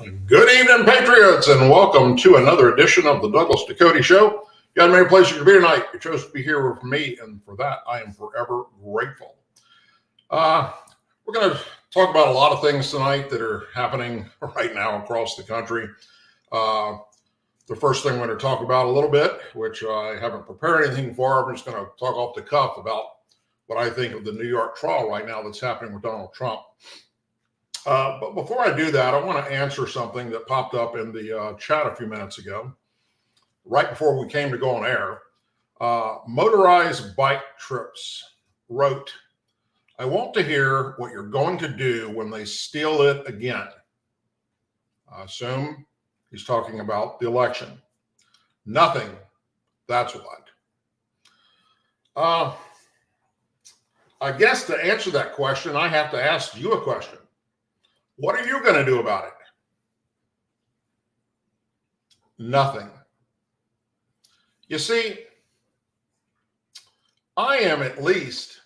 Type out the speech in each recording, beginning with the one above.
Good evening, Patriots, and welcome to another edition of the Douglas Ducote Show. You got a many places to be tonight. You chose to be here with me, and for that, I am forever grateful. We're going to talk about a lot of things tonight that are happening right now across the country. The first thing we're going to talk about a little bit, which I haven't prepared anything for, I'm just going to talk off the cuff about what I think of the New York trial right now that's happening with Donald Trump. But before I do that, I want to answer something that popped up in the chat a few minutes ago, right before we came to go on air. Motorized Bike Trips wrote, "I want to hear what you're going to do when they steal it again." I assume he's talking about the election. Nothing. That's what. I guess to answer that question, I have to ask you a question. What are you going to do about it? Nothing. You see, I am at least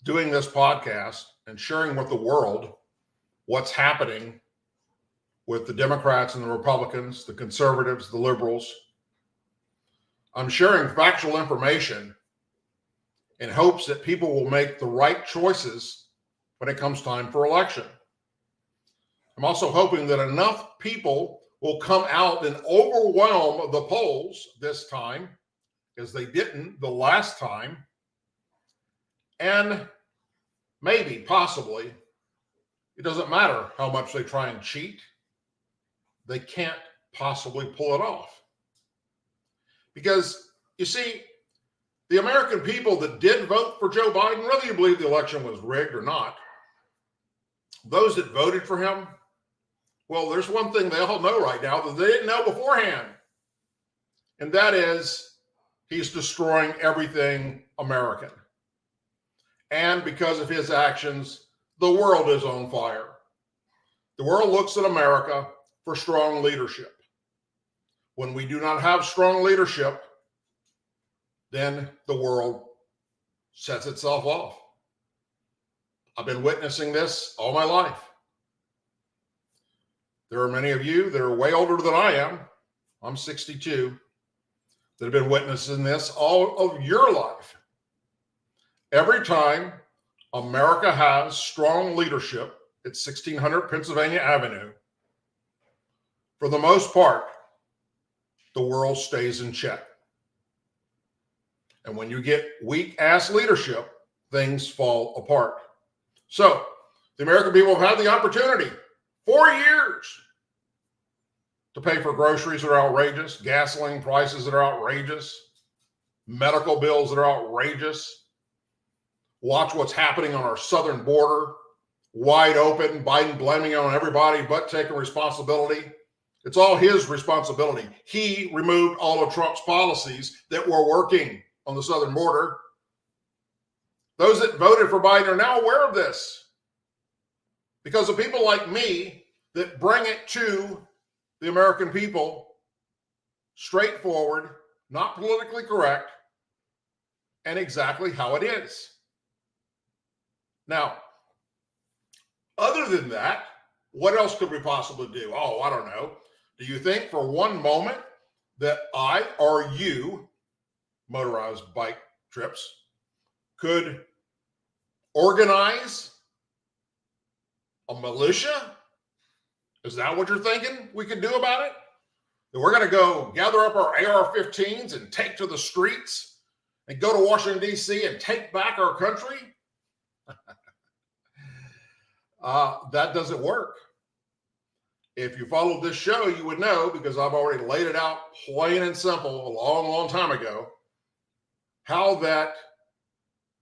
doing this podcast and sharing with the world what's happening with the Democrats and the Republicans, the conservatives, the liberals. I'm sharing factual information in hopes that people will make the right choices when it comes time for election. I'm also hoping that enough people will come out and overwhelm the polls this time, as they didn't the last time. And maybe, possibly, it doesn't matter how much they try and cheat, they can't possibly pull it off. Because, you see, the American people that did vote for Joe Biden, whether you believe the election was rigged or not, those that voted for him, well, there's one thing they all know right now that they didn't know beforehand. And that is he's destroying everything American. And because of his actions, the world is on fire. The world looks at America for strong leadership. When we do not have strong leadership, then the world sets itself off. I've been witnessing this all my life. There are many of you that are way older than I am. I'm 62, that have been witnessing this all of your life. Every time America has strong leadership at 1600 Pennsylvania Avenue, for the most part, the world stays in check. And when you get weak-ass leadership, things fall apart. So the American people have had the opportunity 4 years to pay for groceries that are outrageous, gasoline prices that are outrageous, medical bills that are outrageous. Watch what's happening on our southern border, wide open, Biden blaming it on everybody but taking responsibility. It's all his responsibility. He removed all of Trump's policies that were working on the southern border. Those that voted for Biden are now aware of this, because of people like me that bring it to the American people straightforward, not politically correct, and exactly how it is. Now, other than that, what else could we possibly do? Oh, I don't know. Do you think for one moment that I or you, motorized bike trips, could organize a militia? Is that what you're thinking we could do about it? That we're going to go gather up our AR-15s and take to the streets and go to Washington, D.C. and take back our country? That doesn't work. If you followed this show, you would know, because I've already laid it out plain and simple a long, long time ago, how that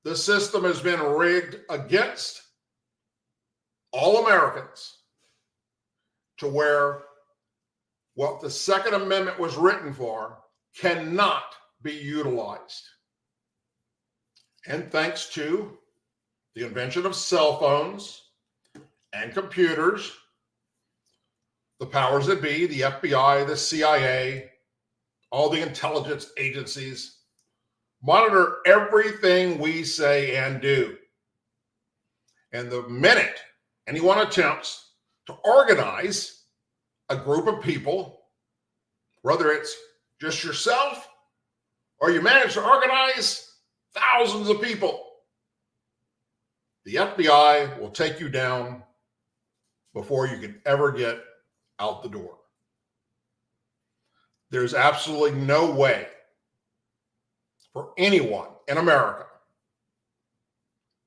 the system has been rigged against all Americans, to where what the Second Amendment was written for cannot be utilized. And thanks to the invention of cell phones and computers, the powers that be, the FBI, the CIA, all the intelligence agencies, monitor everything we say and do. And the minute anyone attempts to organize a group of people, whether it's just yourself or you manage to organize thousands of people, the FBI will take you down before you can ever get out the door. There's absolutely no way for anyone in America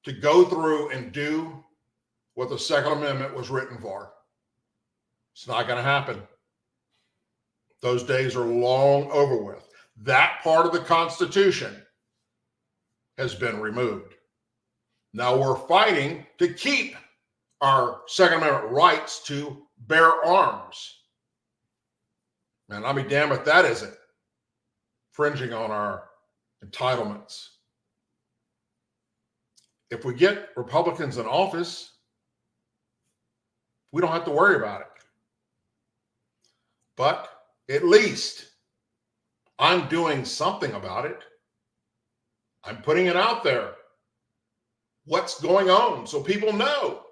to go through and do what the Second Amendment was written for. It's not going to happen. Those days are long over with. That part of the Constitution has been removed. Now we're fighting to keep our Second Amendment rights to bear arms. And I'll be damned if that isn't infringing on our entitlements. If we get Republicans in office, we don't have to worry about it. But at least I'm doing something about it. I'm putting it out there. What's going on so people know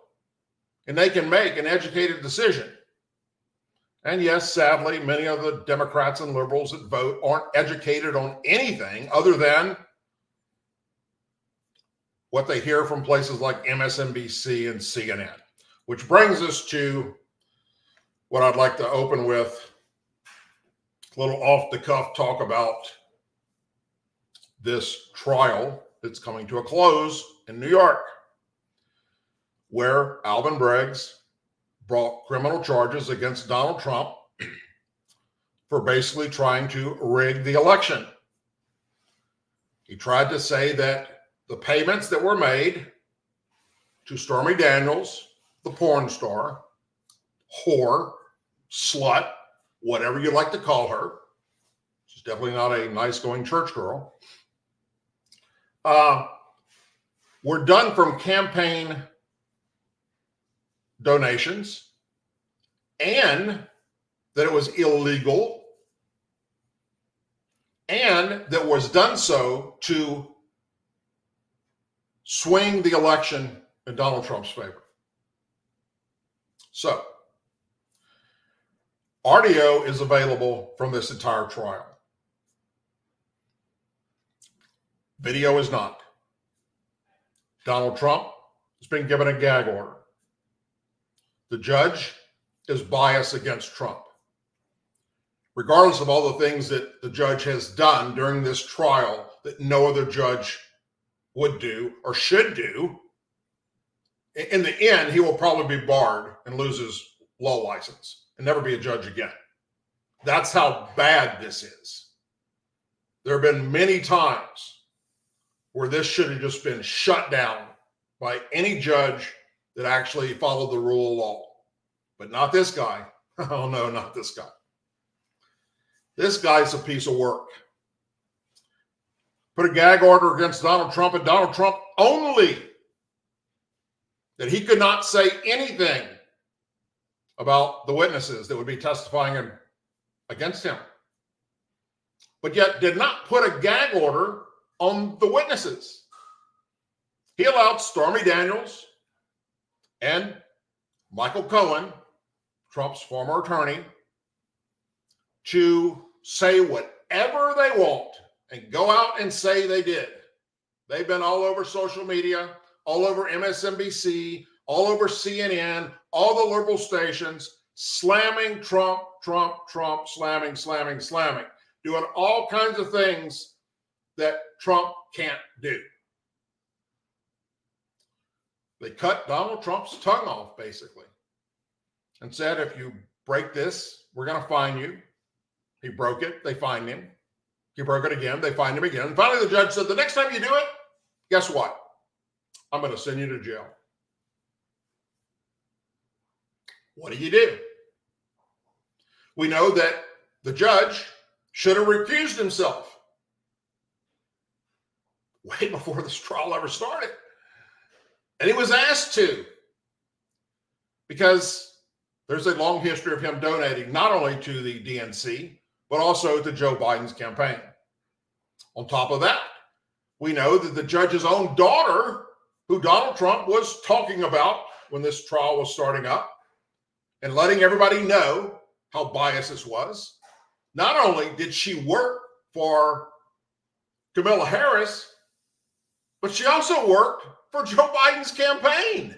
and they can make an educated decision. And yes, sadly, many of the Democrats and liberals that vote aren't educated on anything other than what they hear from places like MSNBC and CNN, which brings us to what I'd like to open with, a little off-the-cuff talk about this trial that's coming to a close in New York, where Alvin Braggs brought criminal charges against Donald Trump for basically trying to rig the election. He tried to say that the payments that were made to Stormy Daniels, the porn star, whore, slut, whatever you like to call her, she's definitely not a nice going church girl, were done from campaign donations, and that it was illegal, and that was done so to swing the election in Donald Trump's favor. So, audio is available from this entire trial. Video is not. Donald Trump has been given a gag order. The judge is biased against Trump. Regardless of all the things that the judge has done during this trial that no other judge would do or should do, in the end, he will probably be barred and lose his law license and never be a judge again. That's how bad this is. There have been many times where this should have just been shut down by any judge that actually followed the rule of law. But not this guy. Oh no, not this guy. This guy's a piece of work. Put a gag order against Donald Trump and Donald Trump only, that he could not say anything about the witnesses that would be testifying against him, but yet did not put a gag order on the witnesses. He allowed Stormy Daniels and Michael Cohen, Trump's former attorney, to say whatever they want and go out and say they did. They've been all over social media, all over MSNBC, all over CNN, all the liberal stations, slamming Trump, slamming, doing all kinds of things that Trump can't do. They cut Donald Trump's tongue off, basically, and said, if you break this, we're going to fine you. He broke it. They fined him. He broke it again. They fined him again. And finally, the judge said, the next time you do it, guess what? I'm going to send you to jail. What do? We know that the judge should have recused himself way before this trial ever started. And he was asked to, because there's a long history of him donating not only to the DNC, but also to Joe Biden's campaign. On top of that, we know that the judge's own daughter, who Donald Trump was talking about when this trial was starting up and letting everybody know how biased this was. Not only did she work for Kamala Harris, but she also worked for Joe Biden's campaign.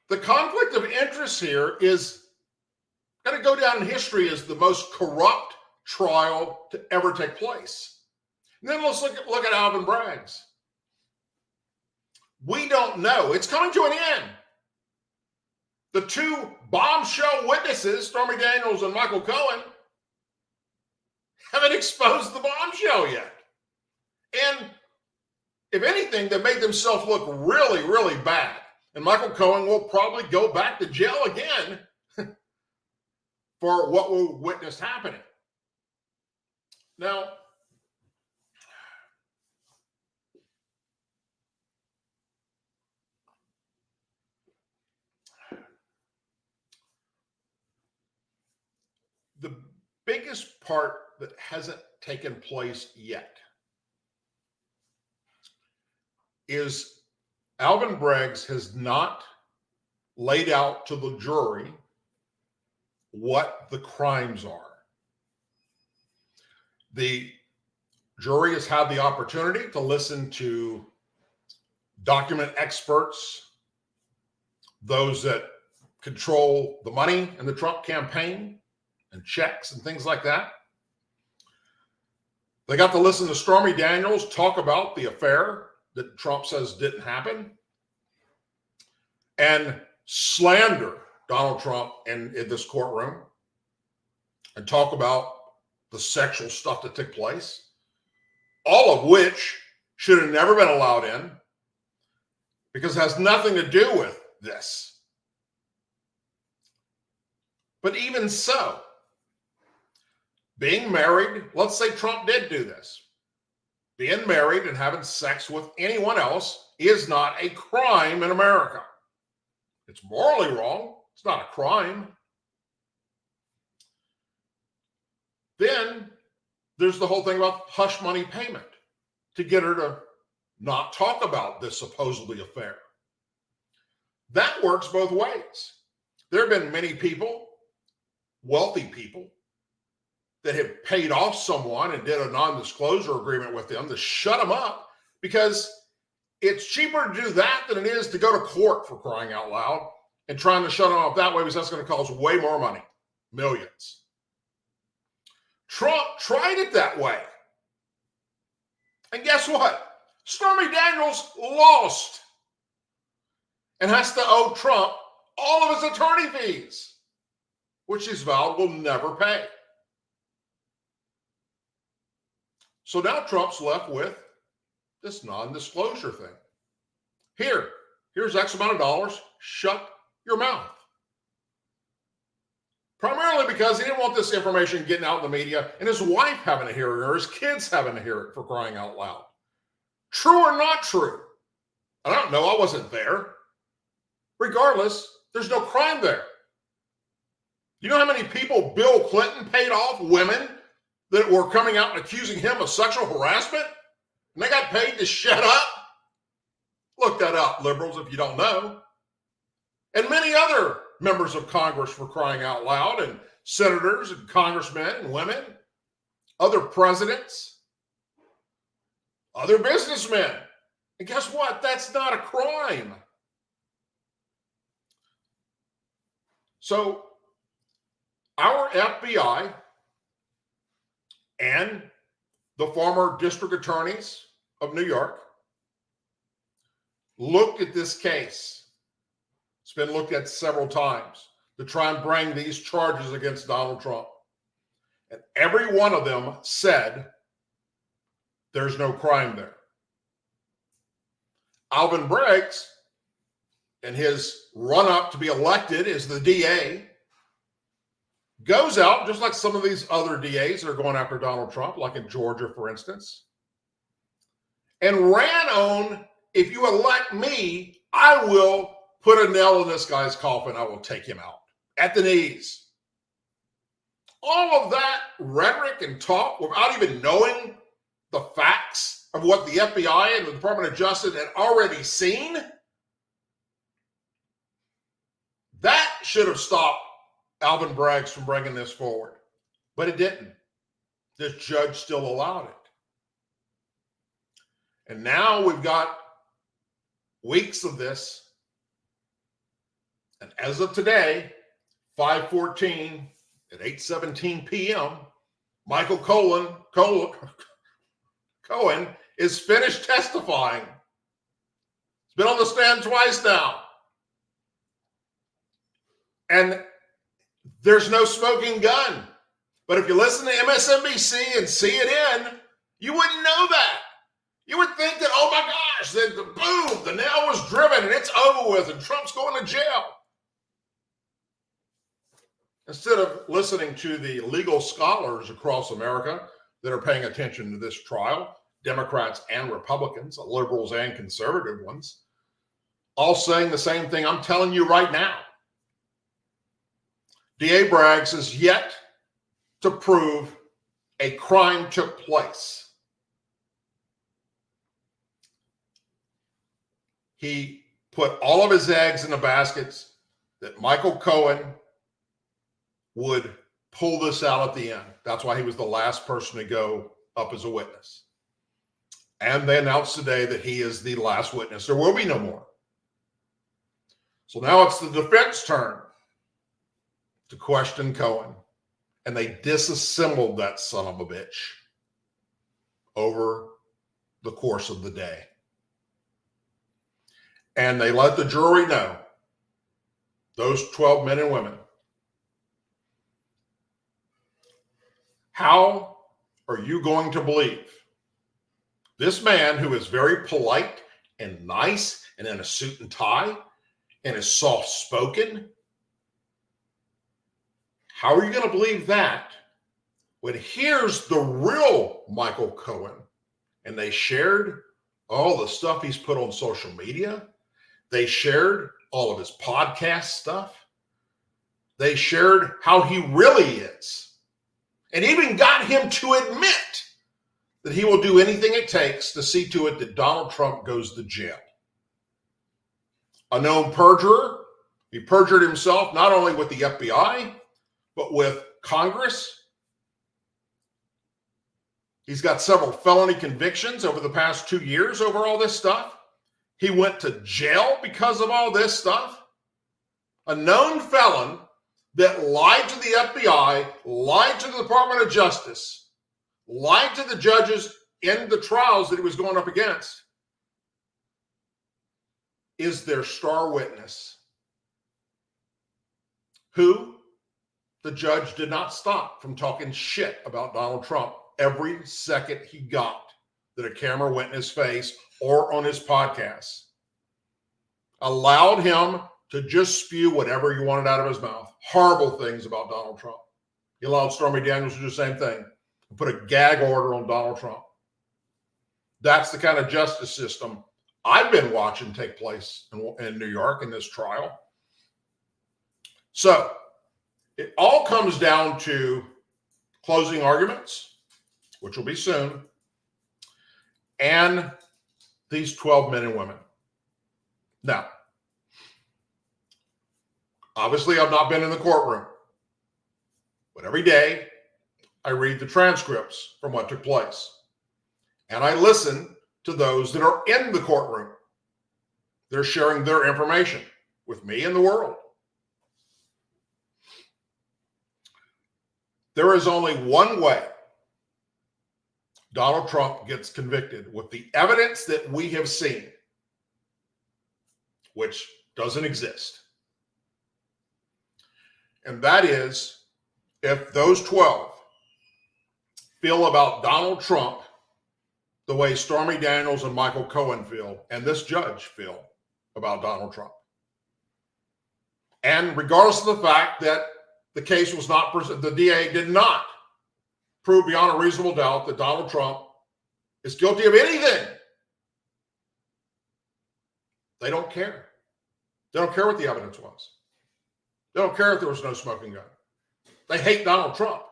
The conflict of interest here is going to go down in history as the most corrupt trial to ever take place. And then let's look at Alvin Bragg's. We don't know. It's coming to an end. The two bombshell witnesses, Stormy Daniels and Michael Cohen, haven't exposed the bombshell yet. And if anything, they made themselves look really, really bad. And Michael Cohen will probably go back to jail again for what we witnessed happening. Now, the biggest part that hasn't taken place yet is Alvin Bragg has not laid out to the jury what the crimes are. The jury has had the opportunity to listen to document experts, those that control the money in the Trump campaign and checks and things like that. They got to listen to Stormy Daniels talk about the affair that Trump says didn't happen and slander Donald Trump in this courtroom and talk about the sexual stuff that took place, all of which should have never been allowed in because it has nothing to do with this. But even so, being married, let's say Trump did do this. Being married and having sex with anyone else is not a crime in America. It's morally wrong. It's not a crime. Then there's the whole thing about hush money payment to get her to not talk about this supposedly affair. That works both ways. There have been many people, wealthy people, that have paid off someone and did a non-disclosure agreement with them to shut them up because it's cheaper to do that than it is to go to court, for crying out loud, and trying to shut them up that way because that's going to cost way more money, millions. Trump tried it that way. And guess what? Stormy Daniels lost and has to owe Trump all of his attorney fees, which he's vowed will never pay. So now Trump's left with this non-disclosure thing. Here's X amount of dollars. Shut your mouth. Primarily because he didn't want this information getting out in the media and his wife having to hear it or his kids having to hear it, for crying out loud. True or not true? I don't know. I wasn't there. Regardless, there's no crime there. You know how many people Bill Clinton paid off, women that were coming out and accusing him of sexual harassment? And they got paid to shut up? Look that up, liberals, if you don't know. And many other members of Congress, for crying out loud, and senators and congressmen and women, other presidents, other businessmen. And guess what? That's not a crime. So our FBI and the former district attorneys of New York looked at this case. It's been looked at several times to try and bring these charges against Donald Trump. And every one of them said there's no crime there. Alvin Bragg, in his run-up to be elected as the DA, goes out, just like some of these other DAs that are going after Donald Trump, like in Georgia, for instance, and ran on, if you elect me, I will put a nail in this guy's coffin. I will take him out at the knees. All of that rhetoric and talk without even knowing the facts of what the FBI and the Department of Justice had already seen, that should have stopped Alvin Braggs from bringing this forward, but it didn't. This judge still allowed it. And now we've got weeks of this. And as of today, 5:14 at 8:17 p.m., Michael Cohen is finished testifying. He's been on the stand twice now. And there's no smoking gun. But if you listen to MSNBC and CNN, you wouldn't know that. You would think that, oh my gosh, boom, the nail was driven and it's over with and Trump's going to jail. Instead of listening to the legal scholars across America that are paying attention to this trial, Democrats and Republicans, liberals and conservative ones, all saying the same thing I'm telling you right now. DA Braggs is yet to prove a crime took place. He put all of his eggs in the baskets that Michael Cohen would pull this out at the end. That's why he was the last person to go up as a witness. And they announced today that he is the last witness. There will be no more. So now it's the defense turn to question Cohen. And they disassembled that son of a bitch over the course of the day. And they let the jury know, those 12 men and women, how are you going to believe this man who is very polite and nice and in a suit and tie and is soft-spoken? How are you going to believe that when here's the real Michael Cohen? And they shared all the stuff he's put on social media. They shared all of his podcast stuff. They shared how he really is. And even got him to admit that he will do anything it takes to see to it that Donald Trump goes to jail. A known perjurer. He perjured himself not only with the FBI, but with Congress. He's got several felony convictions over the past 2 years over all this stuff. He went to jail because of all this stuff. A known felon that lied to the FBI, lied to the Department of Justice, lied to the judges in the trials that he was going up against, is their star witness, who the judge did not stop from talking shit about Donald Trump every second he got that a camera went in his face or on his podcast. Allowed him to just spew whatever he wanted out of his mouth. Horrible things about Donald Trump. He allowed Stormy Daniels to do the same thing. Put a gag order on Donald Trump. That's the kind of justice system I've been watching take place in New York in this trial. So it all comes down to closing arguments, which will be soon, and these 12 men and women. Now, obviously, I've not been in the courtroom, but every day I read the transcripts from what took place, and I listen to those that are in the courtroom. They're sharing their information with me and the world. There is only one way Donald Trump gets convicted with the evidence that we have seen, which doesn't exist. And that is if those 12 feel about Donald Trump the way Stormy Daniels and Michael Cohen feel, and this judge feel about Donald Trump. And regardless of the fact that the case was not, the DA did not prove beyond a reasonable doubt that Donald Trump is guilty of anything. They don't care. They don't care what the evidence was. They don't care if there was no smoking gun. They hate Donald Trump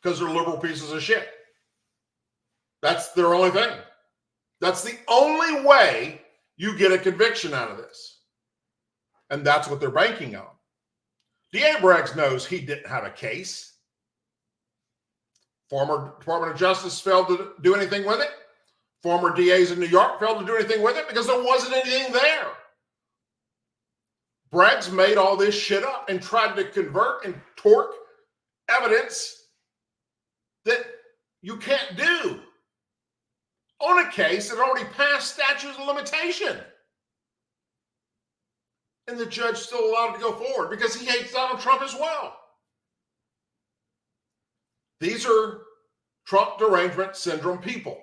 because they're liberal pieces of shit. That's their only thing. That's the only way you get a conviction out of this. And that's what they're banking on. D.A. Braggs knows he didn't have a case. Former Department of Justice failed to do anything with it. Former DAs in New York failed to do anything with it because there wasn't anything there. Braggs made all this shit up and tried to convert and torque evidence that you can't do on a case that already passed statute of limitation. And the judge still allowed it to go forward because he hates Donald Trump as well. These are Trump derangement syndrome people.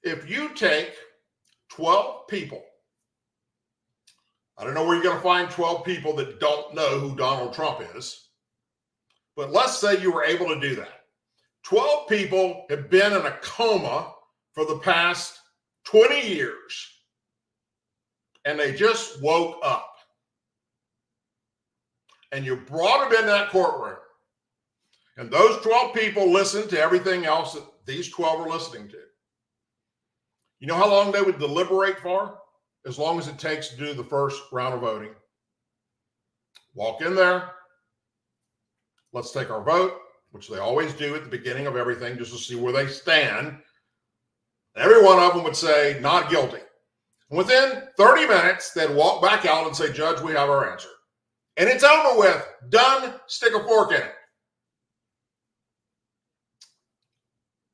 If you take 12 people, I don't know where you're going to find 12 people that don't know who Donald Trump is, but let's say you were able to do that. 12 people have been in a coma for the past 20 years, and they just woke up. And you brought them in that courtroom, and those 12 people listened to everything else that these 12 are listening to. You know how long they would deliberate for? As long as it takes to do the first round of voting. Walk in there. Let's take our vote, which they always do at the beginning of everything, just to see where they stand. Every one of them would say, not guilty. And within 30 minutes, they'd walk back out and say, Judge, we have our answer. And it's over with. Done. Stick a fork in it.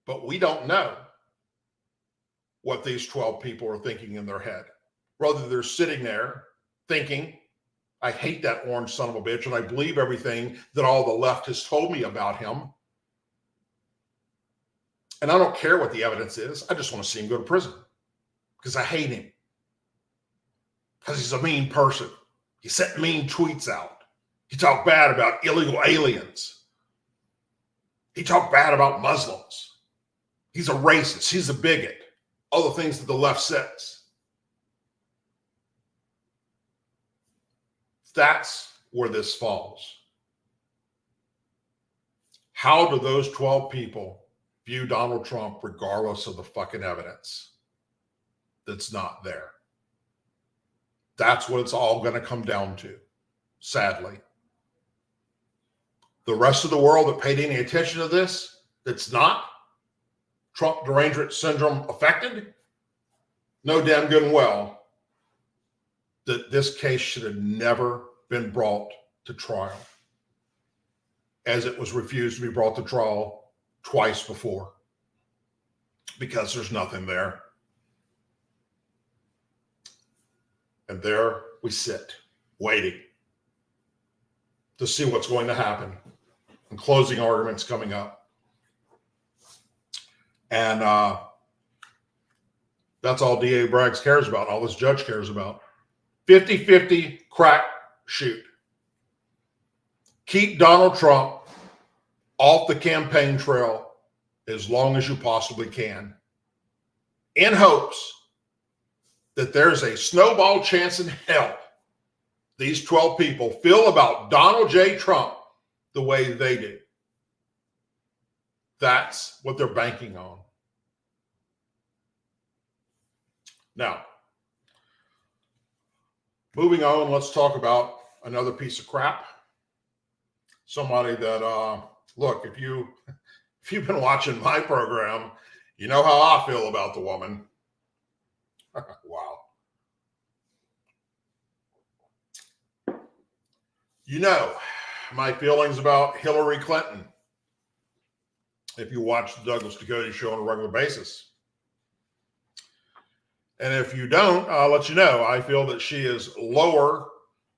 But we don't know what these 12 people are thinking in their head. Rather, they're sitting there thinking, I hate that orange son of a bitch, and I believe everything that all the left has told me about him. And I don't care what the evidence is. I just want to see him go to prison because I hate him. Because he's a mean person. He sent mean tweets out. He talked bad about illegal aliens. He talked bad about Muslims. He's a racist. He's a bigot. All the things that the left says. That's where this falls. How do those 12 people view Donald Trump regardless of the fucking evidence that's not there? That's what it's all going to come down to, sadly. The rest of the world that paid any attention to this, that's not Trump derangement syndrome affected, know damn good and well that this case should have never been brought to trial, as it was refused to be brought to trial twice before, because there's nothing there. And there we sit, waiting to see what's going to happen, and closing arguments coming up. And that's all D.A. Braggs cares about, all this judge cares about. 50-50 crack shoot. Keep Donald Trump off the campaign trail as long as you possibly can, in hopes that there's a snowball chance in hell these 12 people feel about Donald J. Trump the way they do. That's what they're banking on. Now, moving on, let's talk about another piece of crap. Somebody that, look, if you've been watching my program, you know how I feel about the woman. Wow. You know my feelings about Hillary Clinton, if you watch the Douglas Ducote Show on a regular basis. And if you don't, I'll let you know. I feel that she is lower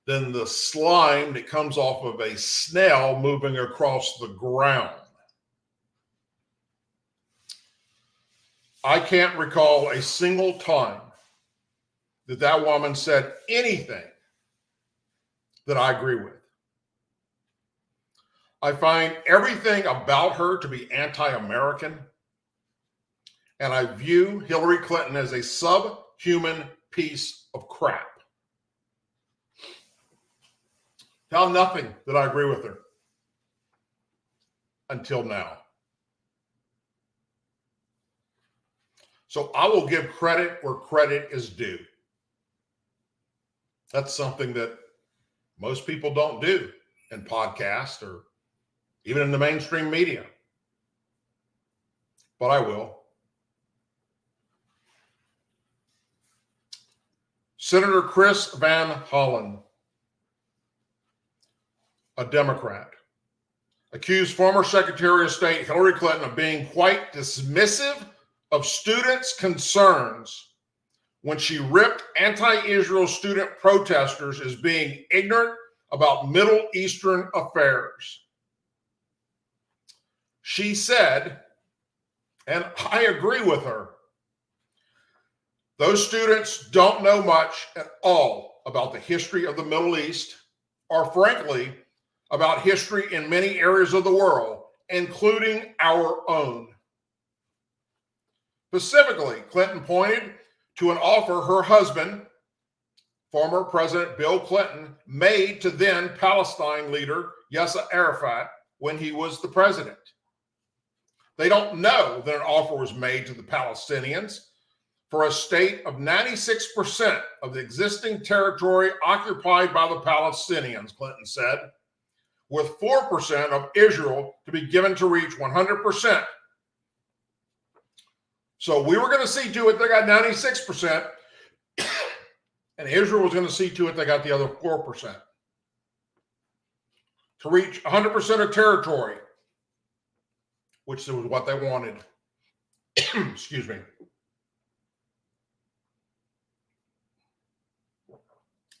than the slime that comes off of a snail moving across the ground. I can't recall a single time that that woman said anything that I agree with. I find everything about her to be anti-American, and I view Hillary Clinton as a subhuman piece of crap. Found nothing that I agree with her until now. So I will give credit where credit is due. That's something that most people don't do in podcasts or even in the mainstream media. But I will. Senator Chris Van Hollen, a Democrat, accused former Secretary of State Hillary Clinton of being quite dismissive of students' concerns when she ripped anti-Israel student protesters as being ignorant about Middle Eastern affairs. She said, and I agree with her, those students don't know much at all about the history of the Middle East, or frankly, about history in many areas of the world, including our own. Specifically, Clinton pointed to an offer her husband, former President Bill Clinton, made to then Palestine leader Yasser Arafat when he was the president. They don't know that an offer was made to the Palestinians for a state of 96% of the existing territory occupied by the Palestinians, Clinton said, with 4% of Israel to be given to reach 100%. So we were going to see to it they got 96%, and Israel was going to see to it they got the other 4% to reach 100% of territory, which was what they wanted. Excuse me.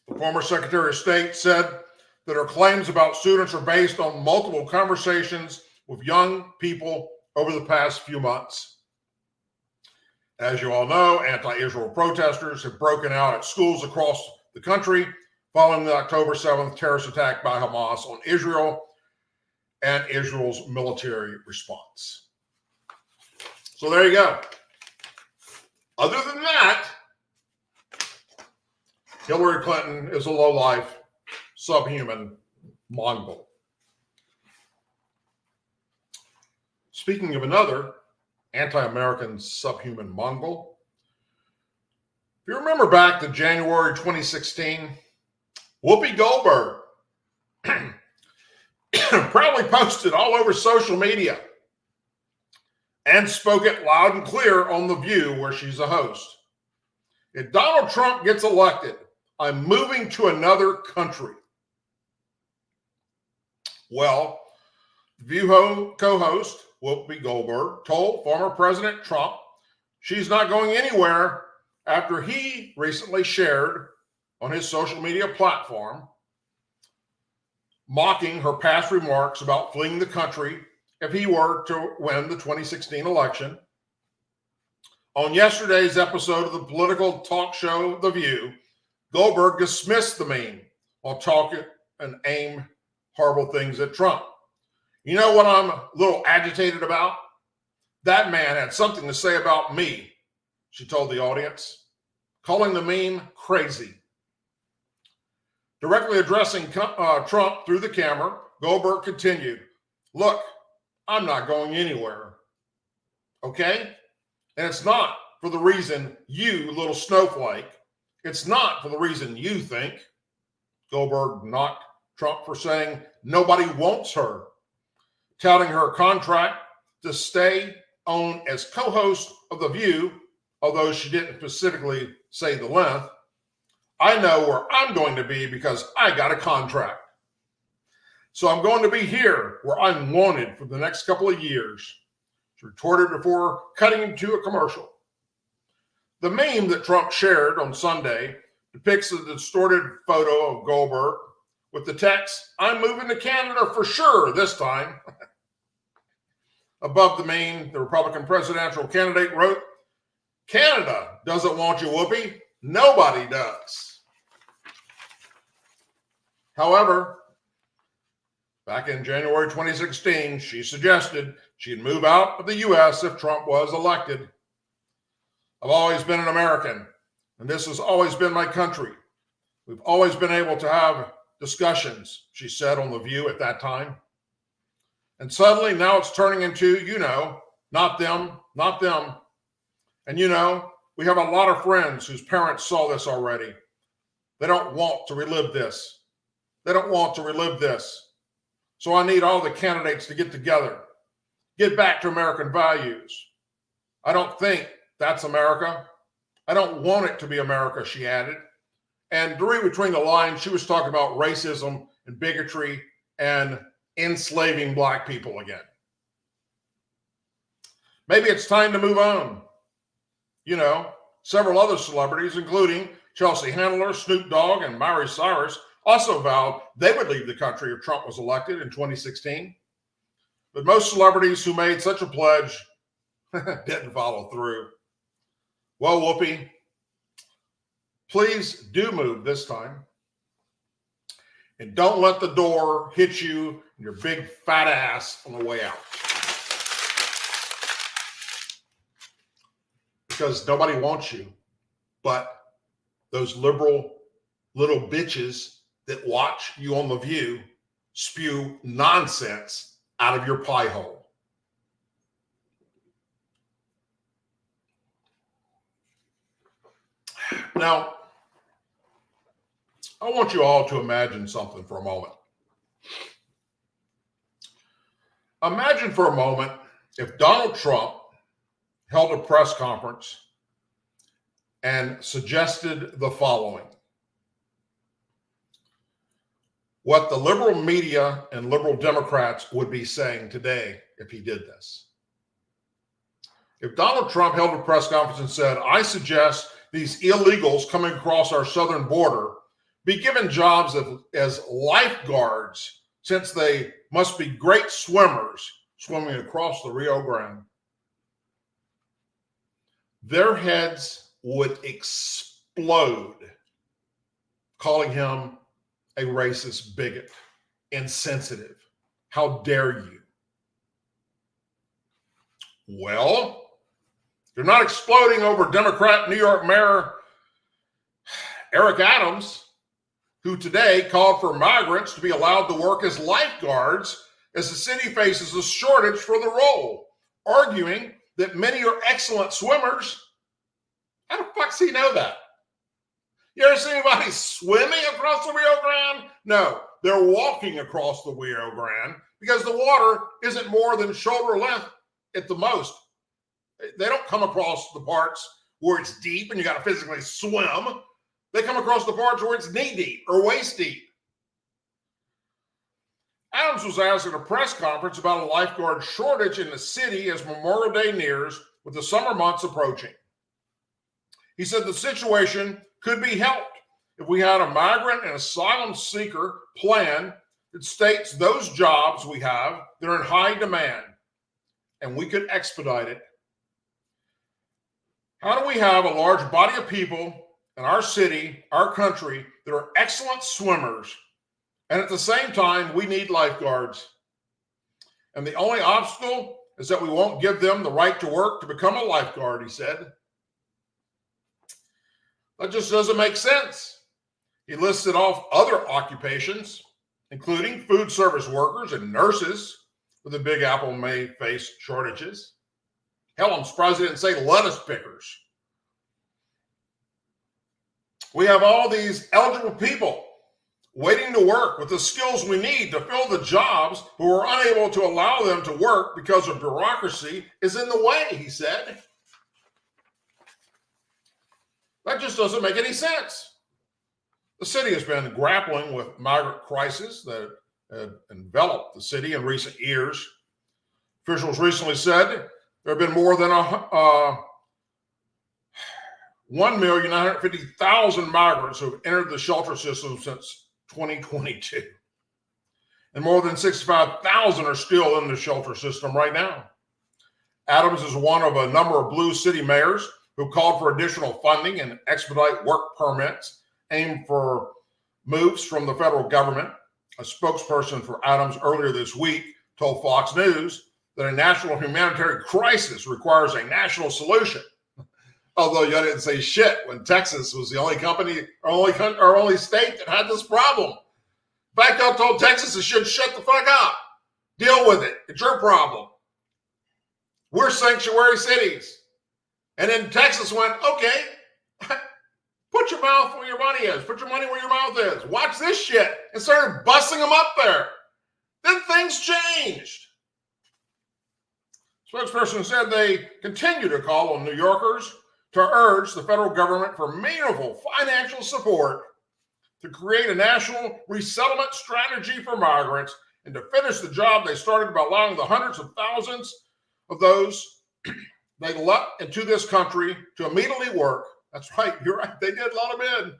The former Secretary of State said that her claims about students are based on multiple conversations with young people over the past few months. As you all know, anti-Israel protesters have broken out at schools across the country following the October 7th terrorist attack by Hamas on Israel and Israel's military response. So there you go. Other than that, Hillary Clinton is a lowlife, subhuman Mongol. Speaking of another anti-American subhuman Mongol, if you remember back to January 2016, Whoopi Goldberg proudly posted all over social media and spoke it loud and clear on The View, where she's a host. If Donald Trump gets elected, I'm moving to another country. Well, View co-host Whoopi Goldberg told former President Trump she's not going anywhere after he recently shared on his social media platform mocking her past remarks about fleeing the country if he were to win the 2016 election. On yesterday's episode of the political talk show The View, Goldberg dismissed the meme while talking and aim horrible things at Trump. You know what I'm a little agitated about? That man had something to say about me, she told the audience, calling the meme crazy. Directly addressing Trump through the camera, Goldberg continued, "Look, I'm not going anywhere, okay? And it's not for the reason you, little snowflake. It's not for the reason you think." Goldberg knocked Trump for saying nobody wants her, touting her contract to stay on as co-host of The View, although she didn't specifically say the length. "I know where I'm going to be because I got a contract. So I'm going to be here where I'm wanted for the next couple of years," she retorted before cutting into a commercial. The meme that Trump shared on Sunday depicts a distorted photo of Goldberg with the text, "I'm moving to Canada for sure this time." Above the meme, the Republican presidential candidate wrote, "Canada doesn't want you, Whoopi. Nobody does." However, back in January 2016, she suggested she'd move out of the U.S. if Trump was elected. "I've always been an American, and this has always been my country. We've always been able to have discussions," she said on The View at that time. And suddenly now it's turning into, not them, not them. And we have a lot of friends whose parents saw this already. They don't want to relive this. They don't want to relive this. So I need all the candidates to get together, get back to American values. I don't think that's America. I don't want it to be America, she added. And to read between the lines, she was talking about racism and bigotry and enslaving black people again. Maybe it's time to move on. You know, several other celebrities, including Chelsea Handler, Snoop Dogg, and Miley Cyrus, also vowed they would leave the country if Trump was elected in 2016. But most celebrities who made such a pledge didn't follow through. Well, Whoopi, please do move this time. And don't let the door hit you and your big fat ass on the way out. Because nobody wants you but those liberal little bitches that watch you on The View spew nonsense out of your pie hole. Now, I want you all to imagine something for a moment. Imagine for a moment if Donald Trump held a press conference and suggested the following. What the liberal media and liberal Democrats would be saying today if he did this. If Donald Trump held a press conference and said, I suggest these illegals coming across our southern border be given jobs as lifeguards, since they must be great swimmers swimming across the Rio Grande. Their heads would explode, calling him a racist bigot, insensitive. How dare you? Well, they're not exploding over Democrat New York Mayor Eric Adams, who today called for migrants to be allowed to work as lifeguards as the city faces a shortage for the role, arguing that many are excellent swimmers. How the fuck does he know that? You ever see anybody swimming across the Rio Grande? No, they're walking across the Rio Grande because the water isn't more than shoulder length at the most. They don't come across the parts where it's deep and you got to physically swim. They come across the parts where it's knee deep or waist deep. Adams was asked at a press conference about a lifeguard shortage in the city as Memorial Day nears, with the summer months approaching. He said the situation could be helped if we had a migrant and asylum seeker plan that states those jobs we have that are in high demand, and we could expedite it. How do we have a large body of people in our city, our country, that are excellent swimmers, and at the same time, we need lifeguards? And the only obstacle is that we won't give them the right to work to become a lifeguard, he said. That just doesn't make sense. He listed off other occupations, including food service workers and nurses, where the Big Apple may face shortages. Hell, I'm surprised he didn't say lettuce pickers. We have all these eligible people waiting to work with the skills we need to fill the jobs, but we're unable to allow them to work because of bureaucracy is in the way, he said. That just doesn't make any sense. The city has been grappling with migrant crisis that have enveloped the city in recent years. Officials recently said there have been more than 1,950,000 migrants who have entered the shelter system since 2022. And more than 65,000 are still in the shelter system right now. Adams is one of a number of blue city mayors who called for additional funding and expedite work permits aimed for moves from the federal government. A spokesperson for Adams earlier this week told Fox News that a national humanitarian crisis requires a national solution. Although you didn't say shit when Texas was the only only state that had this problem. In fact, I told Texas it should shut the fuck up. Deal with it. It's your problem. We're sanctuary cities. And then Texas went, okay, put Put your mouth where your money is. Put your money where your mouth is. Watch this shit. And started busting them up there. Then things changed. Spokesperson said they continue to call on New Yorkers to urge the federal government for meaningful financial support to create a national resettlement strategy for migrants and to finish the job they started by allowing the hundreds of thousands of those they let into this country to immediately work. That's right, you're right, they did let them in.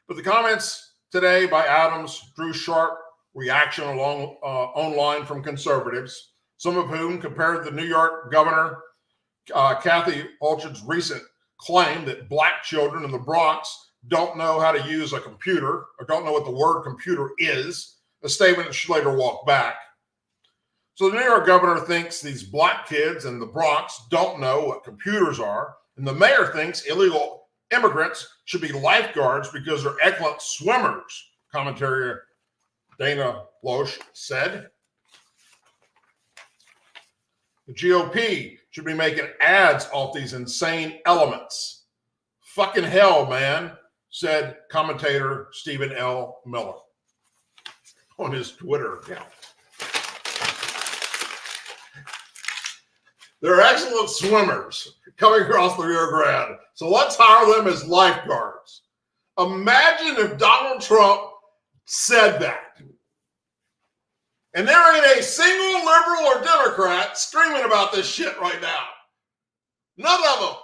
But the comments today by Adams drew sharp reaction online from conservatives, some of whom compared the New York governor, Kathy Hochul's recent claim that black children in the Bronx don't know how to use a computer or don't know what the word computer is, a statement that she later walked back. So the New York governor thinks these black kids in the Bronx don't know what computers are, and the mayor thinks illegal immigrants should be lifeguards because they're excellent swimmers, commentator Dana Loesch said. The GOP should be making ads off these insane elements. Fucking hell, man, said commentator Stephen L. Miller on his Twitter account. They're excellent swimmers coming across the Rio Grande, so let's hire them as lifeguards. Imagine if Donald Trump said that. And there ain't a single liberal or Democrat screaming about this shit right now. None of them.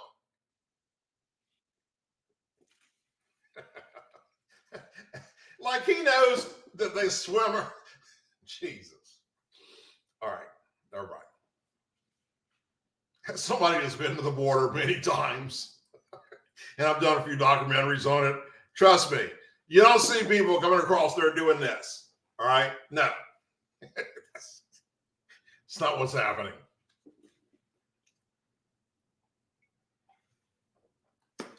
Like he knows that they swim. Jesus. All right. Never mind. Somebody has been to the border many times. And I've done a few documentaries on it. Trust me. You don't see people coming across there doing this. All right? No. It's not what's happening.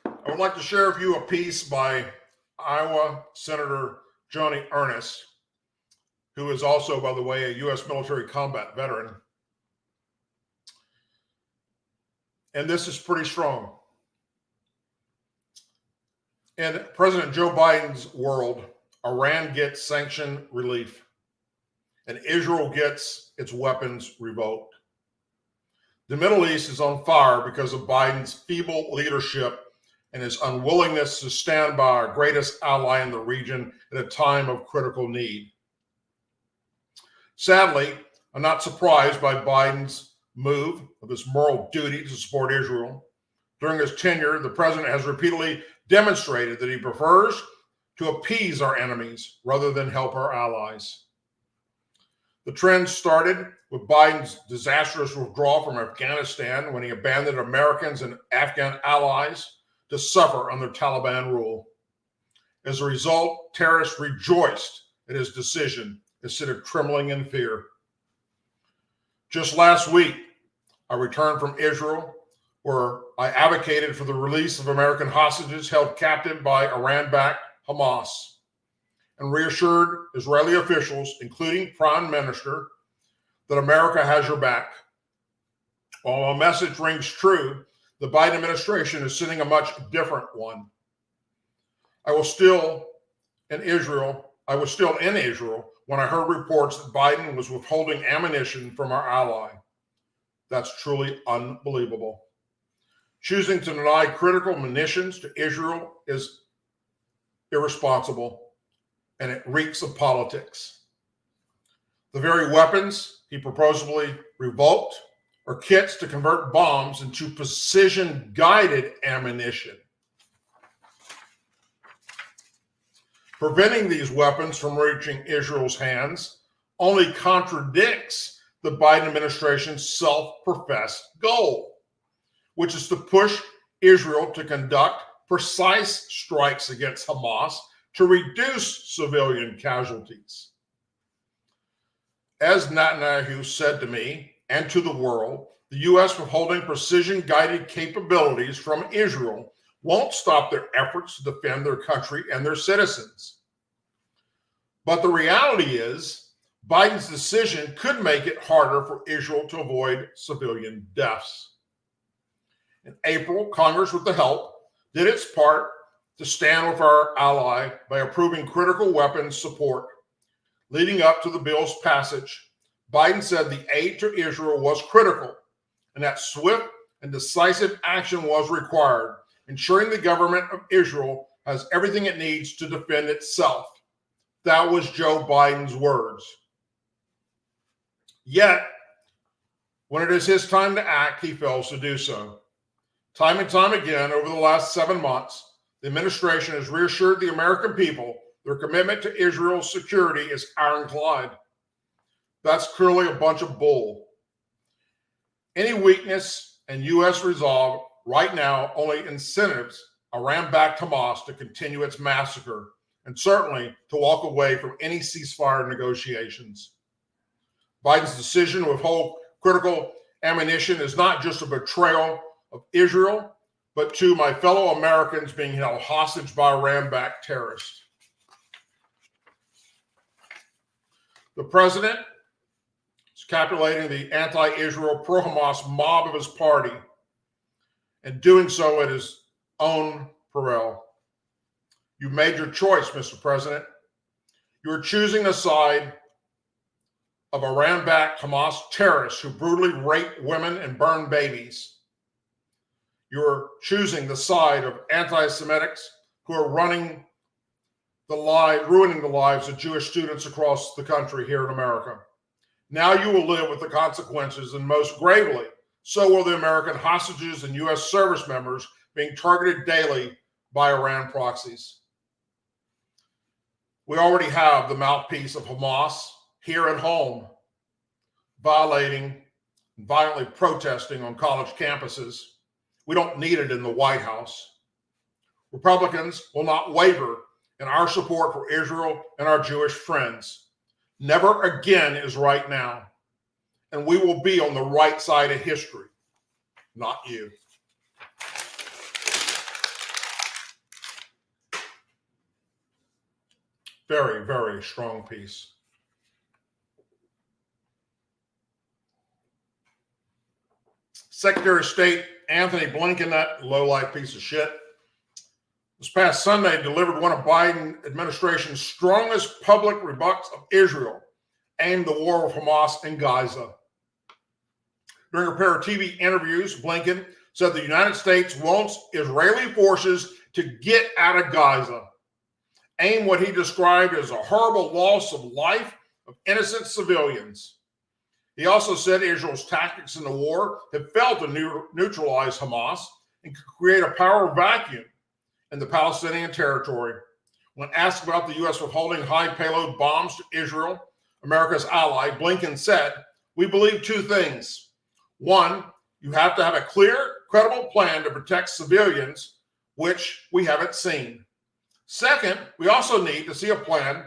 I would like to share with you a piece by Iowa Senator Joni Ernest, who is also, by the way, a U.S. military combat veteran. And this is pretty strong. In President Joe Biden's world, Iran gets sanction relief, and Israel gets its weapons revoked. The Middle East is on fire because of Biden's feeble leadership and his unwillingness to stand by our greatest ally in the region at a time of critical need. Sadly, I'm not surprised by Biden's move of his moral duty to support Israel. During his tenure, the president has repeatedly demonstrated that he prefers to appease our enemies rather than help our allies. The trend started with Biden's disastrous withdrawal from Afghanistan when he abandoned Americans and Afghan allies to suffer under Taliban rule. As a result, terrorists rejoiced at his decision instead of trembling in fear. Just last week, I returned from Israel, where I advocated for the release of American hostages held captive by Iran-backed Hamas, and reassured Israeli officials, including Prime Minister, that America has your back. While my message rings true, the Biden administration is sending a much different one. I was still in Israel when I heard reports that Biden was withholding ammunition from our ally. That's truly unbelievable. Choosing to deny critical munitions to Israel is irresponsible, and it reeks of politics. The very weapons he purposefully revoked are kits to convert bombs into precision-guided ammunition. Preventing these weapons from reaching Israel's hands only contradicts the Biden administration's self-professed goal, which is to push Israel to conduct precise strikes against Hamas to reduce civilian casualties. As Netanyahu said to me and to the world, the U.S. withholding precision-guided capabilities from Israel won't stop their efforts to defend their country and their citizens. But the reality is, Biden's decision could make it harder for Israel to avoid civilian deaths. In April, Congress, with the help did its part to stand with our ally by approving critical weapons support. Leading up to the bill's passage, Biden said the aid to Israel was critical and that swift and decisive action was required, ensuring the government of Israel has everything it needs to defend itself. That was Joe Biden's words. Yet, when it is his time to act, he fails to do so. Time and time again, over the last 7 months, the administration has reassured the American people their commitment to Israel's security is ironclad. That's clearly a bunch of bull. Any weakness in U.S. resolve right now only incentives Iran-backed Hamas to continue its massacre and certainly to walk away from any ceasefire negotiations. Biden's decision to withhold critical ammunition is not just a betrayal of Israel, but to my fellow Americans being held hostage by Iran-backed terrorists. The president is capitulating the anti-Israel, pro-Hamas mob of his party and doing so at his own peril. You've made your choice, Mr. President. You are choosing the side of Iran-backed Hamas terrorists who brutally rape women and burn babies. You're choosing the side of anti-Semitics who are ruining the lives of Jewish students across the country here in America. Now you will live with the consequences, and most gravely, so will the American hostages and U.S. service members being targeted daily by Iran proxies. We already have the mouthpiece of Hamas here at home, violating and violently protesting on college campuses. We don't need it in the White House. Republicans will not waver in our support for Israel and our Jewish friends. Never again is right now. And we will be on the right side of history, not you. Very, very strong piece. Secretary of State Anthony Blinken, that low-life piece of shit, this past Sunday delivered one of Biden administration's strongest public rebuffs of Israel, aimed the war with Hamas in Gaza. During a pair of TV interviews, Blinken said the United States wants Israeli forces to get out of Gaza, aim what he described as a horrible loss of life of innocent civilians. He also said Israel's tactics in the war have failed to neutralize Hamas and could create a power vacuum in the Palestinian territory. When asked about the U.S. withholding high payload bombs to Israel, America's ally, Blinken said, "We believe two things. One, you have to have a clear, credible plan to protect civilians, which we haven't seen. Second, we also need to see a plan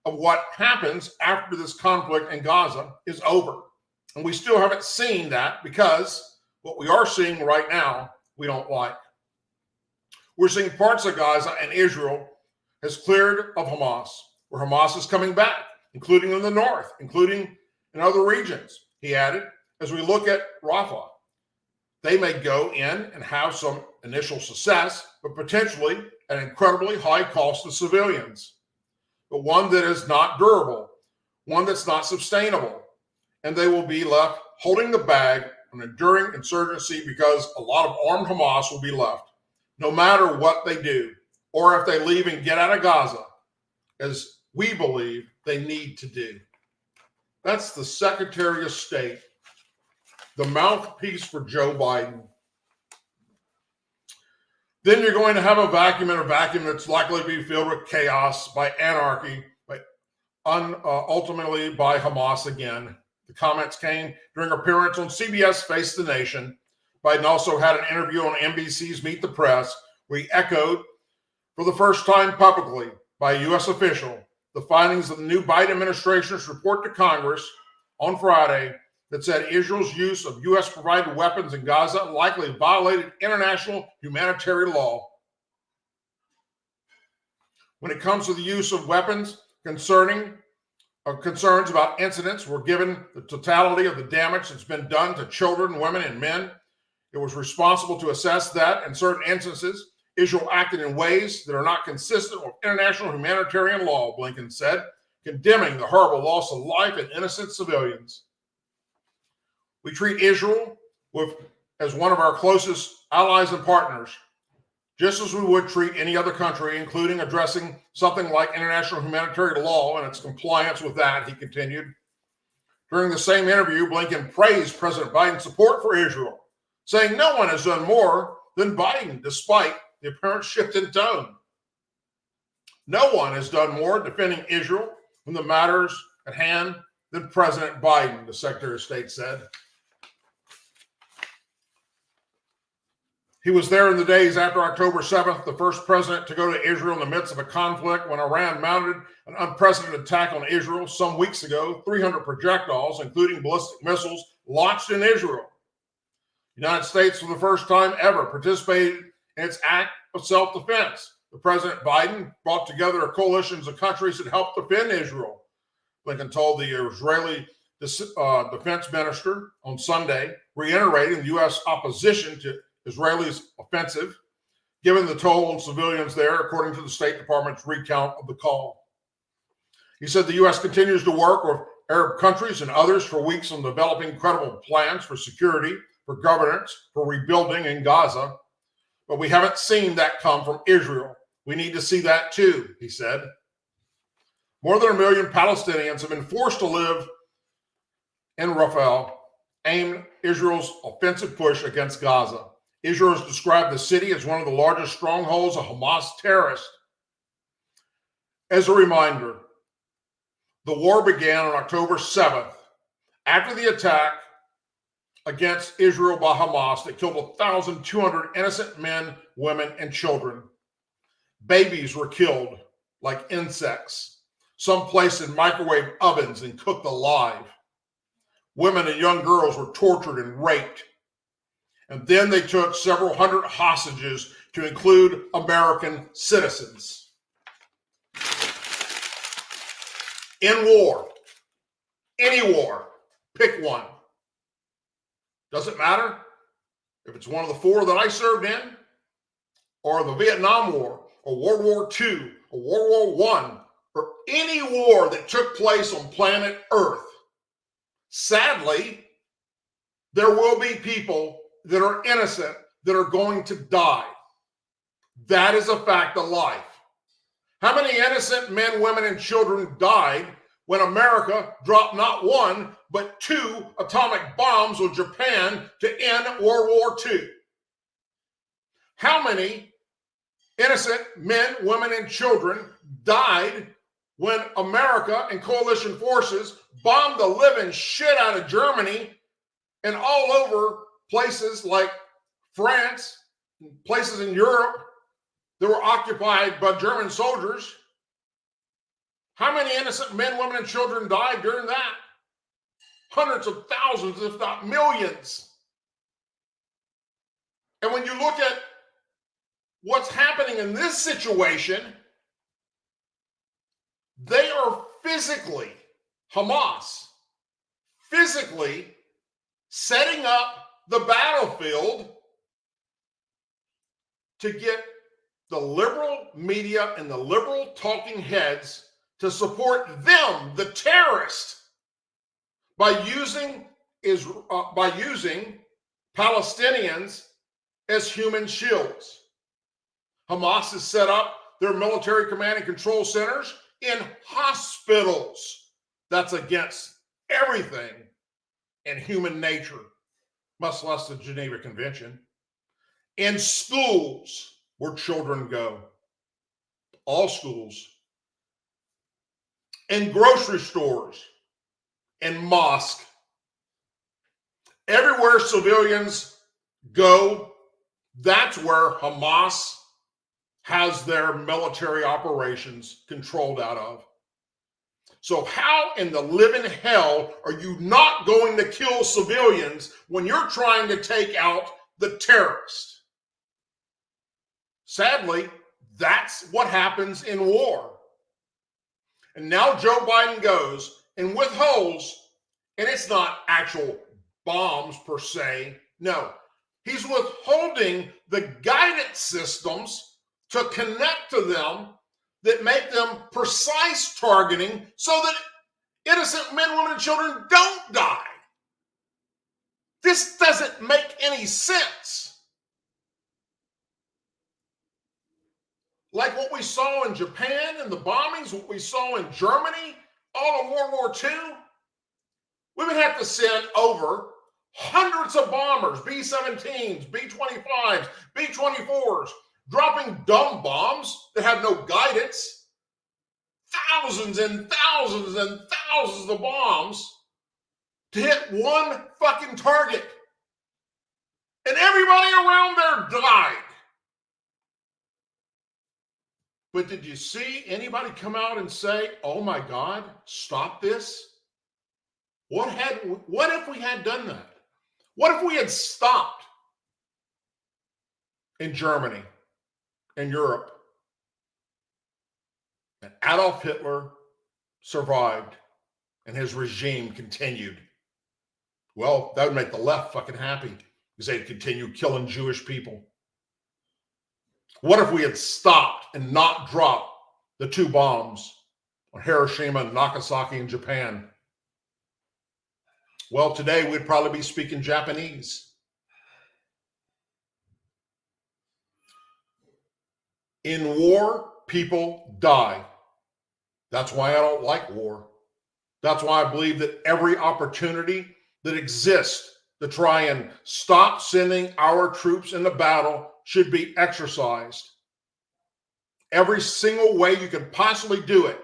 of what happens after this conflict in Gaza is over. And we still haven't seen that because what we are seeing right now, we don't like. We're seeing parts of Gaza and Israel has cleared of Hamas, where Hamas is coming back, including in the north, including in other regions." He added, "As we look at Rafah, they may go in and have some initial success, but potentially at an incredibly high cost to civilians, but one that is not durable, one that's not sustainable, and they will be left holding the bag on enduring insurgency because a lot of armed Hamas will be left, no matter what they do, or if they leave and get out of Gaza, as we believe they need to do." That's the Secretary of State, the mouthpiece for Joe Biden. Then you're going to have a vacuum, and a vacuum that's likely to be filled with chaos, by anarchy, ultimately by Hamas again. The comments came during an appearance on CBS Face the Nation. Biden also had an interview on NBC's Meet the Press, where he echoed, for the first time publicly by a U.S. official, the findings of the new Biden administration's report to Congress on Friday that said Israel's use of U.S.-provided weapons in Gaza likely violated international humanitarian law. When it comes to the use of weapons, concerns about incidents were given the totality of the damage that's been done to children, women, and men. It was responsible to assess that in certain instances, Israel acted in ways that are not consistent with international humanitarian law, Blinken said, condemning the horrible loss of life and innocent civilians. We treat Israel as one of our closest allies and partners, just as we would treat any other country, including addressing something like international humanitarian law and its compliance with that, he continued. During the same interview, Blinken praised President Biden's support for Israel, saying no one has done more than Biden, despite the apparent shift in tone. No one has done more defending Israel on the matters at hand than President Biden, the Secretary of State said. He was there in the days after October 7th, the first president to go to Israel in the midst of a conflict when Iran mounted an unprecedented attack on Israel some weeks ago. 300 projectiles, including ballistic missiles, launched in Israel. The United States, for the first time ever, participated in its act of self-defense. The President Biden brought together a coalition of countries that helped defend Israel, Blinken told the Israeli defense minister on Sunday, reiterating the U.S. opposition to Israelis' offensive, given the toll on civilians there, according to the State Department's recount of the call. He said the U.S. continues to work with Arab countries and others for weeks on developing credible plans for security, for governance, for rebuilding in Gaza, but we haven't seen that come from Israel. We need to see that too, he said. More than 1 million Palestinians have been forced to live in Rafah, aimed Israel's offensive push against Gaza. Israel has described the city as one of the largest strongholds of Hamas terrorists. As a reminder, the war began on October 7th, after the attack against Israel by Hamas that killed 1,200 innocent men, women, and children. Babies were killed like insects, some placed in microwave ovens and cooked alive. Women and young girls were tortured and raped. And then they took several hundred hostages, to include American citizens. In war, any war, pick one. Doesn't matter if it's one of the 4 that I served in, or the Vietnam War, or World War II, or World War I, or any war that took place on planet Earth. Sadly, there will be people that are innocent that are going to die. That is a fact of life. How many innocent men, women, and children died when America dropped not 1, but 2 atomic bombs on Japan to end World War II? How many innocent men, women, and children died when America and coalition forces bombed the living shit out of Germany and all over places like France, places in Europe that were occupied by German soldiers? How many innocent men, women, and children died during that? Hundreds of thousands, if not millions. And when you look at what's happening in this situation, they are physically, Hamas, physically setting up the battlefield to get the liberal media and the liberal talking heads to support them, the terrorists, by using Palestinians as human shields. Hamas has set up their military command and control centers in hospitals. That's against everything in human nature, much less the Geneva Convention. In schools where children go, all schools, in grocery stores, in mosques, everywhere civilians go, that's where Hamas has their military operations controlled out of. So how in the living hell are you not going to kill civilians when you're trying to take out the terrorist? Sadly, that's what happens in war. And now Joe Biden goes and withholds, and it's not actual bombs per se. No, he's withholding the guidance systems to connect to them that make them precise targeting so that innocent men, women, and children don't die. This doesn't make any sense. Like what we saw in Japan and the bombings, what we saw in Germany, all of World War II, we would have to send over hundreds of bombers, B-17s, B-25s, B-24s, dropping dumb bombs that have no guidance, thousands and thousands and thousands of bombs to hit one fucking target. And everybody around there died. But did you see anybody come out and say, oh my God, stop this? What if we had done that? What if we had stopped in Germany and Europe and Adolf Hitler survived and his regime continued? Well, that would make the left fucking happy because they'd continue killing Jewish people. What if we had stopped and not dropped the 2 bombs on Hiroshima and Nagasaki in Japan? Well, today we'd probably be speaking Japanese. In war, people die. That's why I don't like war. That's why I believe that every opportunity that exists to try and stop sending our troops into battle should be exercised. Every single way you can possibly do it.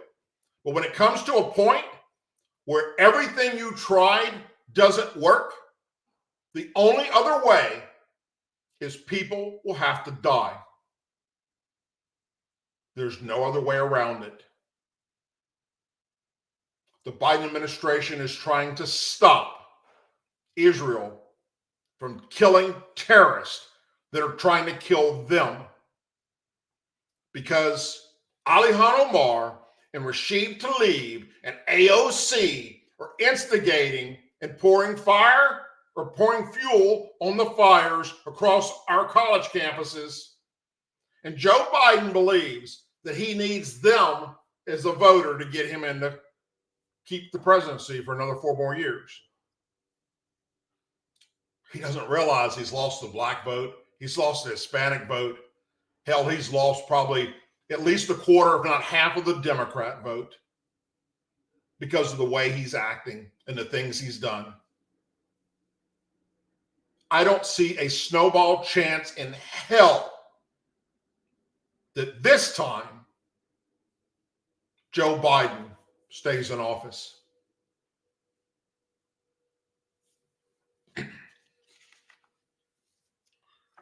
But when it comes to a point where everything you tried doesn't work, the only other way is people will have to die. There's no other way around it. The Biden administration is trying to stop Israel from killing terrorists that are trying to kill them. Because Alihan Omar and Rashid Tlaib and AOC are instigating and pouring fire or pouring fuel on the fires across our college campuses. And Joe Biden believes that he needs them as a voter to get him in to keep the presidency for another 4 more years. He doesn't realize he's lost the black vote. He's lost the Hispanic vote. Hell, he's lost probably at least a quarter, if not half of the Democrat vote because of the way he's acting and the things he's done. I don't see a snowball chance in hell that this time Joe Biden stays in office.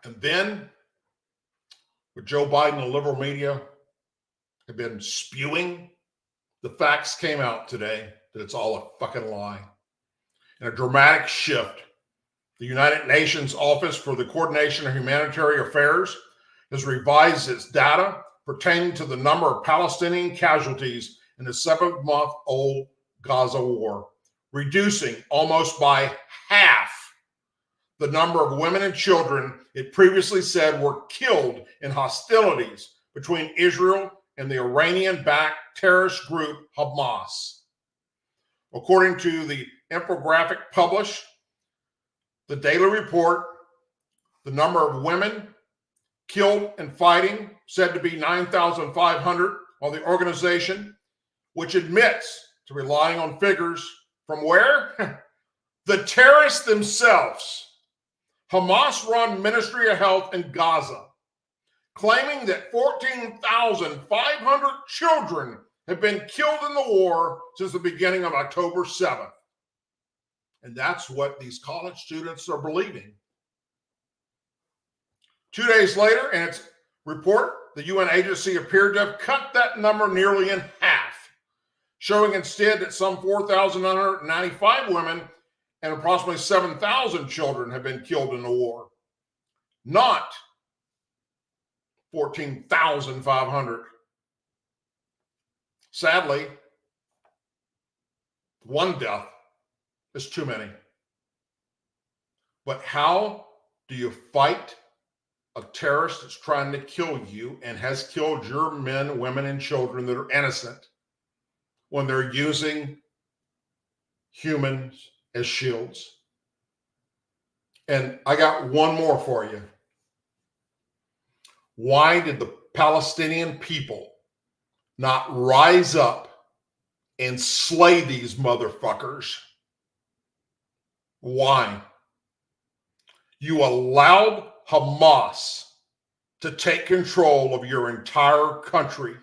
And then, with Joe Biden and the liberal media have been spewing, the facts came out today that it's all a fucking lie. In a dramatic shift, the United Nations Office for the Coordination of Humanitarian Affairs has revised its data pertaining to the number of Palestinian casualties in the 7-month-old Gaza war, reducing almost by half the number of women and children it previously said were killed in hostilities between Israel and the Iranian-backed terrorist group Hamas. According to the infographic published, the daily report, the number of women killed in fighting said to be 9,500, while the organization, which admits to relying on figures from where? The terrorists themselves. Hamas-run Ministry of Health in Gaza, claiming that 14,500 children have been killed in the war since the beginning of October 7th. And that's what these college students are believing. 2 days later, in its report, the UN agency appeared to have cut that number nearly in half, showing instead that some 4,995 women and approximately 7,000 children have been killed in the war, not 14,500. Sadly, one death is too many. But how do you fight a terrorist that's trying to kill you and has killed your men, women, and children that are innocent when they're using humans as shields. And I got one more for you. Why did the Palestinian people not rise up and slay these motherfuckers? Why? You allowed Hamas to take control of your entire country.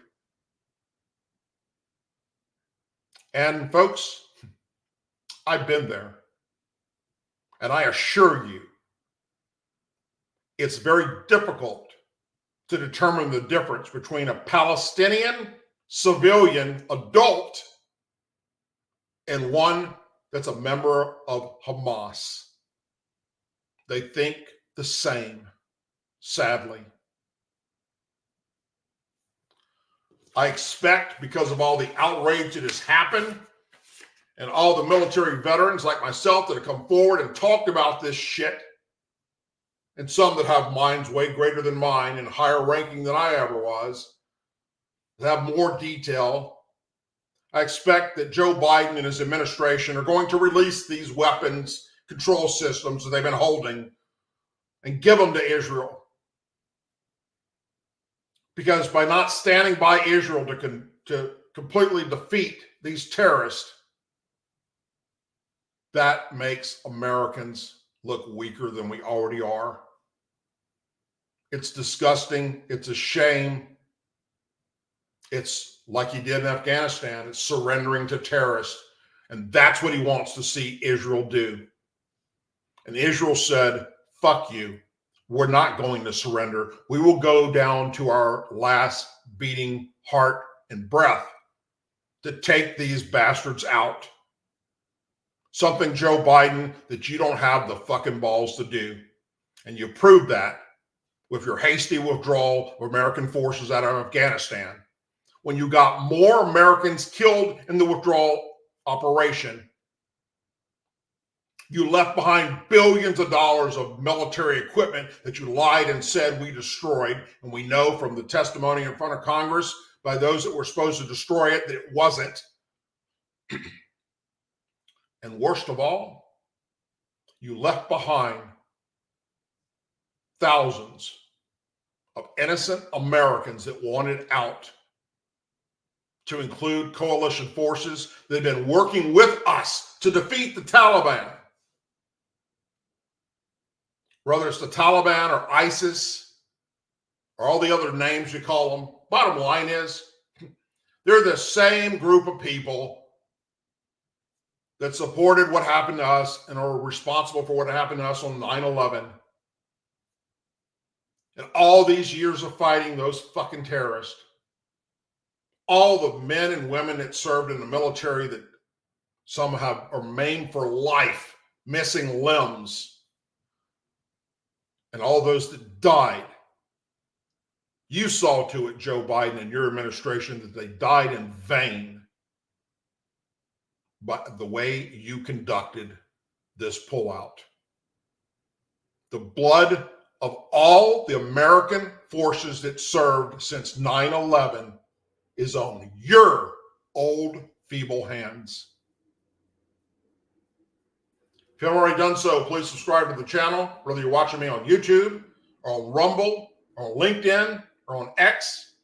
And folks, I've been there. And I assure you, it's very difficult to determine the difference between a Palestinian civilian adult and one that's a member of Hamas. They think the same, sadly. I expect, because of all the outrage that has happened and all the military veterans like myself that have come forward and talked about this shit, and some that have minds way greater than mine and higher ranking than I ever was, that have more detail. I expect that Joe Biden and his administration are going to release these weapons control systems that they've been holding and give them to Israel. Because by not standing by Israel to completely defeat these terrorists, that makes Americans look weaker than we already are. It's disgusting. It's a shame. It's like he did in Afghanistan. It's surrendering to terrorists. And that's what he wants to see Israel do. And Israel said, fuck you. We're not going to surrender. We will go down to our last beating heart and breath to take these bastards out. Something, Joe Biden, that you don't have the fucking balls to do. And you proved that with your hasty withdrawal of American forces out of Afghanistan. When you got more Americans killed in the withdrawal operation, you left behind billions of dollars of military equipment that you lied and said we destroyed. And we know from the testimony in front of Congress by those that were supposed to destroy it that it wasn't. And worst of all, you left behind thousands of innocent Americans that wanted out, to include coalition forces that have been working with us to defeat the Taliban. Whether it's the Taliban or ISIS or all the other names you call them, bottom line is they're the same group of people that supported what happened to us and are responsible for what happened to us on 9/11. And all these years of fighting those fucking terrorists, all the men and women that served in the military that some are maimed for life, missing limbs, and all those that died. You saw to it, Joe Biden and your administration, that they died in vain by the way you conducted this pullout. The blood of all the American forces that served since 9/11 is on your old, feeble hands. If you haven't already done so, please subscribe to the channel, whether you're watching me on YouTube or on Rumble or on LinkedIn or on X.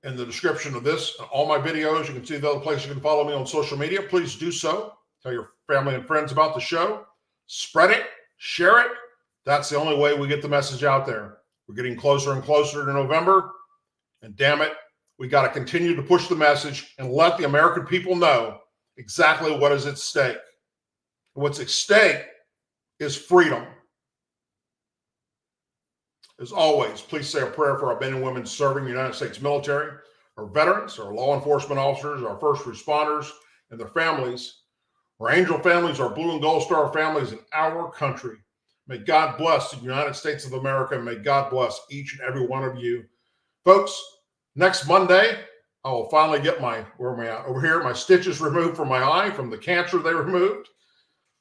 In the description of this and all my videos, you can see the other places you can follow me on social media. Please do so. Tell your family and friends about the show. Spread it, share it. That's the only way we get the message out there. We're getting closer and closer to November. And damn it, we got to continue to push the message and let the American people know exactly what is at stake. And what's at stake is freedom. As always, please say a prayer for our men and women serving the United States military, our veterans, our law enforcement officers, our first responders, and their families, our angel families, our blue and gold star families in our country. May God bless the United States of America, and may God bless each and every one of you. Folks, next Monday, I will finally get where am I at? Over here, my stitches removed from my eye from the cancer they removed.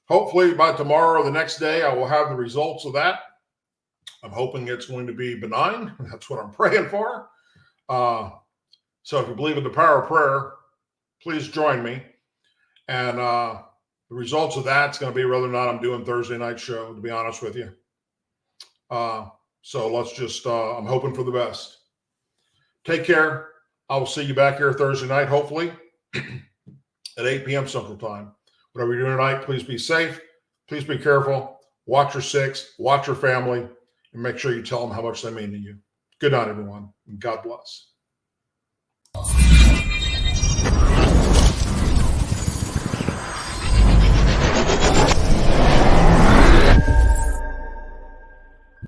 Hopefully by tomorrow or the next day, I will have the results of that. I'm hoping it's going to be benign. That's what I'm praying for. So if you believe in the power of prayer, please join me. And the results of that's going to be whether or not I'm doing Thursday night show, to be honest with you. So let's just, I'm hoping for the best. Take care. I will see you back here Thursday night, hopefully at 8 p.m. Central Time. Whatever you're doing tonight, please be safe. Please be careful. Watch your six, watch your family, and make sure you tell them how much they mean to you. Good night, everyone, and God bless.